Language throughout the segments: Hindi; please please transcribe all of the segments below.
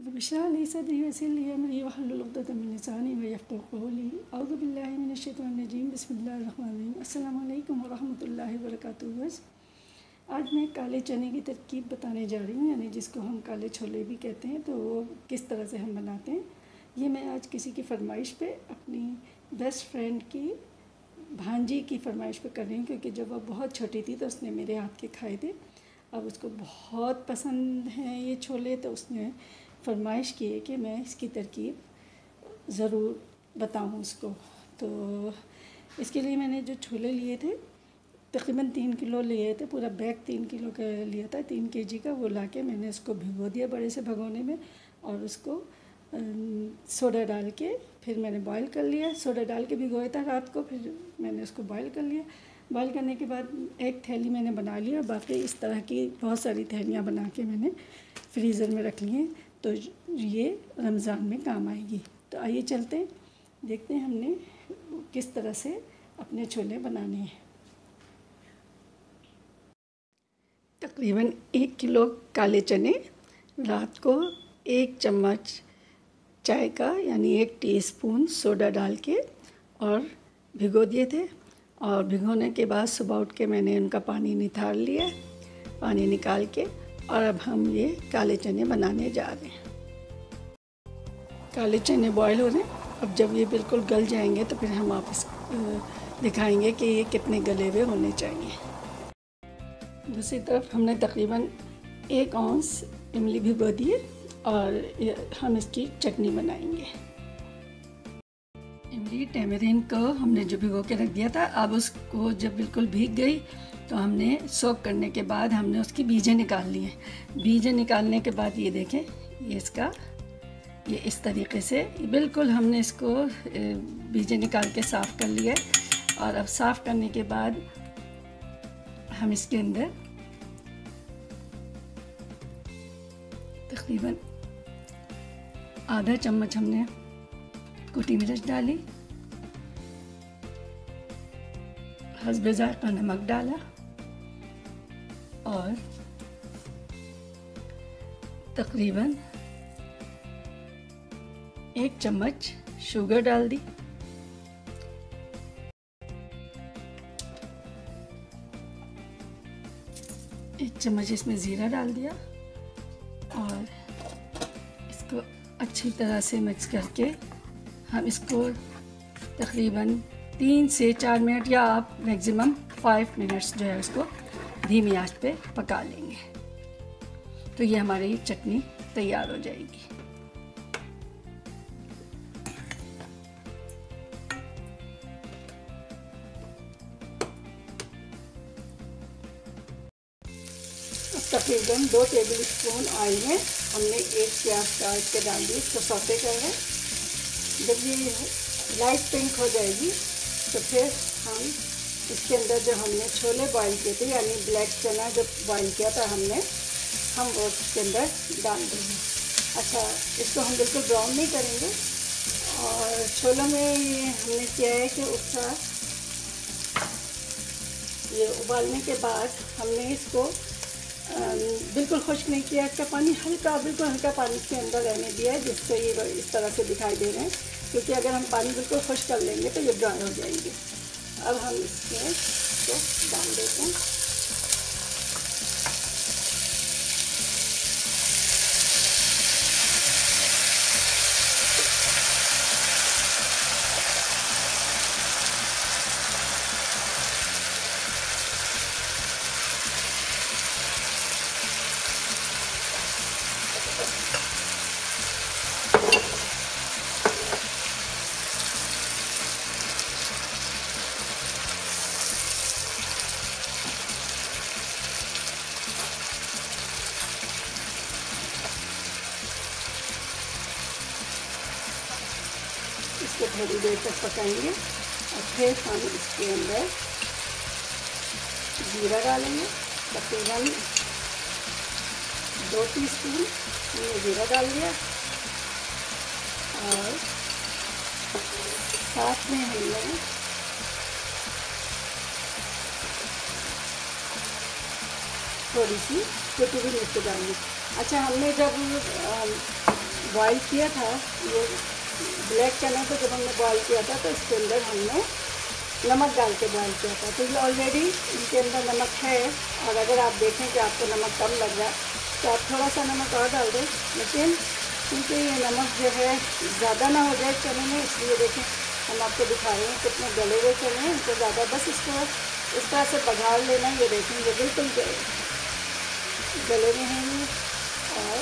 रब्बिशरह ली सदरी वयस्सिर ली अमरी वहलुल उक़दतम मिन लिसानी यफ़क़हू क़ौली अऊज़ु बिल्लाहि मिनश शैतानिर रजीम बिस्मिल्लाहिर रहमानिर रहीम अस्सलामु अलैकुम वरहमतुल्लाहि वबरकातुहू। आज मैं काले चने की तरकीब बताने जा रही हूँ, यानी जिसको हम काले छोले भी कहते हैं, तो वो किस तरह से हम बनाते हैं। ये मैं आज किसी की फरमाइश पे, अपनी बेस्ट फ्रेंड की भांजी की फरमाइश पे कर रही हूँ, क्योंकि जब वो बहुत छोटी थी तो उसने मेरे हाथ के खाए थे। अब उसको बहुत पसंद हैं ये छोले, तो उसने फरमाइश की है कि मैं इसकी तरकीब ज़रूर बताऊँ उसको। तो इसके लिए मैंने जो छोले लिए थे तकरीबन 3 किलो लिए थे, पूरा बैग 3 किलो का लिया था, 3 केजी का। वो लाके मैंने उसको भिगो दिया बड़े से भगोने में, और उसको सोडा डाल के फिर मैंने बॉईल कर लिया। सोडा डाल के भिगोया था रात को, फिर मैंने उसको बॉईल कर लिया। बॉईल करने के बाद एक थैली मैंने बना ली, और बाकी इस तरह की बहुत सारी थैलियाँ बना के मैंने फ्रीज़र में रख ली हैं, तो ये रमज़ान में काम आएगी। तो आइए चलते हैं, देखते हैं हमने किस तरह से अपने छोले बनाने हैं। तकरीबन 1 किलो काले चने रात को 1 चम्मच चाय का यानी 1 टीस्पून सोडा डाल के और भिगो दिए थे। और भिगोने के बाद सुबह उठ के मैंने उनका पानी निथार लिया, पानी निकाल के, और अब हम ये काले चने बनाने जा रहे हैं। काले चने बॉईल हो रहे हैं। अब जब ये बिल्कुल गल जाएंगे तो फिर हम वापस दिखाएंगे कि ये कितने गले हुए होने चाहिए। दूसरी तरफ हमने तकरीबन 1 औंस इमली भिगो दी है, और हम इसकी चटनी बनाएंगे। इमली टैमरिन को हमने जो भिगो के रख दिया था, अब उसको जब बिल्कुल भीग गई तो हमने सोक करने के बाद हमने उसकी बीजें निकाल ली हैं। बीजें निकालने के बाद ये देखें, ये इस तरीके से बिल्कुल हमने इसको बीजें निकाल के साफ़ कर लिया है। और अब साफ़ करने के बाद हम इसके अंदर तकरीबन आधा चम्मच हमने कुटी मिर्च डाली, हस्बे ज़ायक़ा नमक डाला, और तकरीबन 1 चम्मच शुगर डाल दी। एक चम्मच इसमें ज़ीरा डाल दिया, और इसको अच्छी तरह से मिक्स करके हम इसको तकरीबन 3 से 4 मिनट या आप मैक्सिमम 5 मिनट्स जो है उसको धीमी आंच पे पका लेंगे, तो ये हमारी चटनी तैयार हो जाएगी। तकरीबन 2 टेबल स्पून ऑयल में हमने 1 प्याज काट के डाल दी, इसको सौते कर रहे हैं। जब ये लाइट पिंक हो जाएगी तो फिर हम इसके अंदर जो हमने छोले बॉईल किए थे, यानी ब्लैक चना जो बॉईल किया था हम वो इसके अंदर डाल देंगे। अच्छा, इसको हम बिल्कुल ब्राउन नहीं करेंगे। और छोलों में ये हमने किया है कि उसका ये उबालने के बाद हमने इसको बिल्कुल खुश्क नहीं किया, इसका पानी बिल्कुल हल्का पानी के अंदर रहने दिया है, जिससे ये इस तरह से दिखाई दे रहे हैं, क्योंकि अगर हम पानी बिल्कुल खुश्क कर लेंगे तो ये ड्राई हो जाएंगे। अब हम इसमें इसको डाल देते हैं। इसको थोड़ी देर तक पकाएंगे, और फिर हम इसके अंदर जीरा डालेंगे। तकरीबन 2 टीस्पून हमने जीरा डाल दिया, और साथ में हमने थोड़ी सी कुटी हुई मिर्च डालनी। अच्छा, हमने जब बॉयल किया था, ये ब्लैक चना को जब हमने बॉयल किया था तो इसके अंदर हमने नमक डाल के बॉयल किया था। तो ये ऑलरेडी इनके अंदर नमक है, और अगर आप देखें कि आपको नमक कम लग रहा है तो आप थोड़ा सा नमक और डाल दें। लेकिन क्योंकि ये नमक जो है ज़्यादा ना हो जाए चने में, इसलिए देखें हम आपको दिखा रहे हैं कितने गले हुए चने हैं। इनको ज़्यादा बस इसको इस तरह से बघार लेना। ये देखें ये बिल्कुल गले में हैं ये, और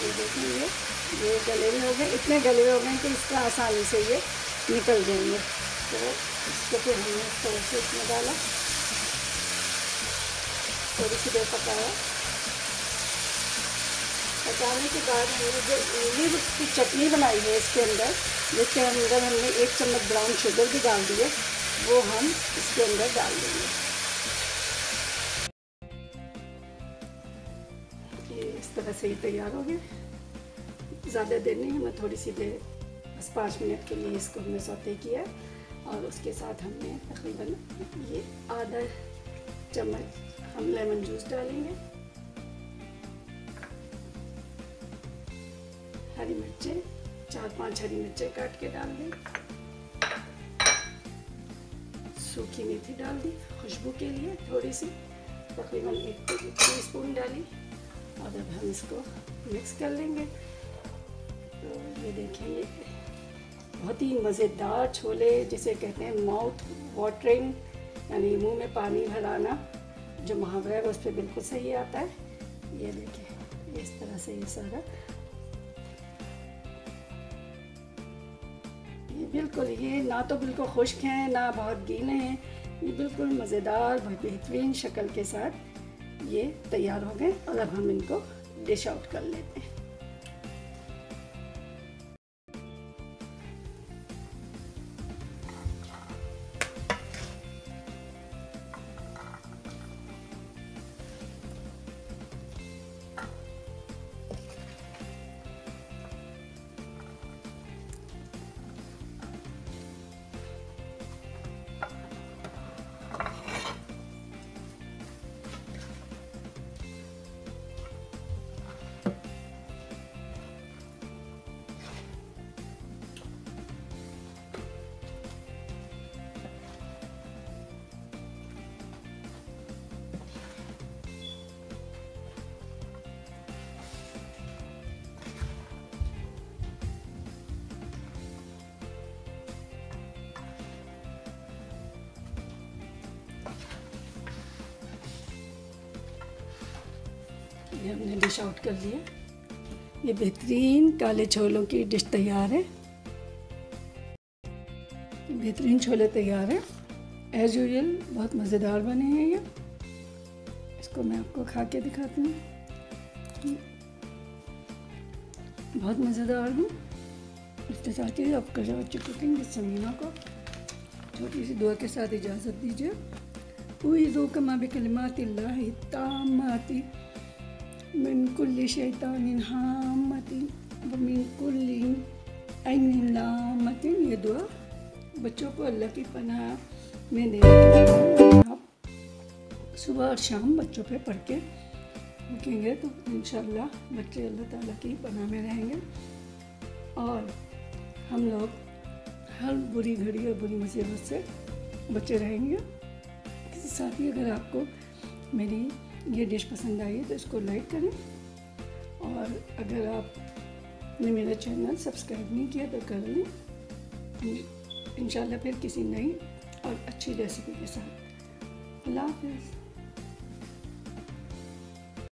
ये देखें ये गले में हो गए, इतने गले हुए हो गए कि इस तरह आसानी से ये निकल जाएंगे। तो इसको फिर हमने इस तरह से इसमें डाला, थोड़ी सी देर पकाया। पकाने के बाद हमने जो इमली की चटनी बनाई है इसके अंदर, जिसके अंदर हमने 1 चम्मच ब्राउन शुगर भी डाल दी है, वो हम इसके अंदर डाल देंगे। ये इस तरह से ही तैयार हो गया। ज़्यादा देर नहीं, हमें थोड़ी सी देर, बस 5 मिनट के लिए इसको हमने सौते किया। और उसके साथ हमने तकरीबन ये आधा चम्मच हम लेमन जूस डालेंगे, हरी मिर्चें 4-5 हरी मिर्चें काट के डाल दें, सूखी मेथी डाल दी खुशबू के लिए थोड़ी सी, तकरीबन 1 टीस्पून डाली। और अब हम इसको मिक्स कर लेंगे। तो ये देखेंगे बहुत ही मज़ेदार छोले, जिसे कहते हैं माउथ वाटरिंग, यानी मुंह में पानी भराना, जो मुहावरा है उस पर बिल्कुल सही आता है। ये देखें इस तरह से ये सारा, ये बिल्कुल, ये ना तो बिल्कुल खुश्क हैं ना बहुत गीले हैं, ये बिल्कुल मज़ेदार बहुत बेहतरीन शक्ल के साथ ये तैयार हो गए। और अब हम इनको डिश आउट कर लेते हैं। ये हमने डिश आउट कर लिया। ये बेहतरीन काले छोलों की डिश तैयार है। बेहतरीन छोले तैयार है, एज यूजुअल बहुत मज़ेदार बने हैं ये। इसको मैं आपको खा के दिखाती हूँ, बहुत मज़ेदार हूँ। इसके साथ ही आपका अच्छी कुकिंग समीना को छोटी सी दुआ के साथ इजाज़त दीजिए। उईज़ु कमा बिकलिमातिल्लाहि ताम्माति मिन कुल्लि शैतानिन हाम्मतिन व मिन कुल्लि ऐनिन लाम्मतिन। ये दुआ बच्चों को अल्लाह की पनाह में देने के लिए आप सुबह और शाम बच्चों पे पढ़ के रखेंगे तो इंशाअल्लाह बच्चे अल्लाह ताला की पनाह में रहेंगे, और हम लोग हर बुरी घड़ी और बुरी मुसीबत से बचे रहेंगे। इसके साथ ही अगर आपको मेरी ये डिश पसंद आई है तो इसको लाइक करें, और अगर आपने मेरा चैनल सब्सक्राइब नहीं किया तो कर लें। इंशाल्लाह फिर किसी नई और अच्छी रेसिपी के साथ। अल्लाह हाफ़िज़।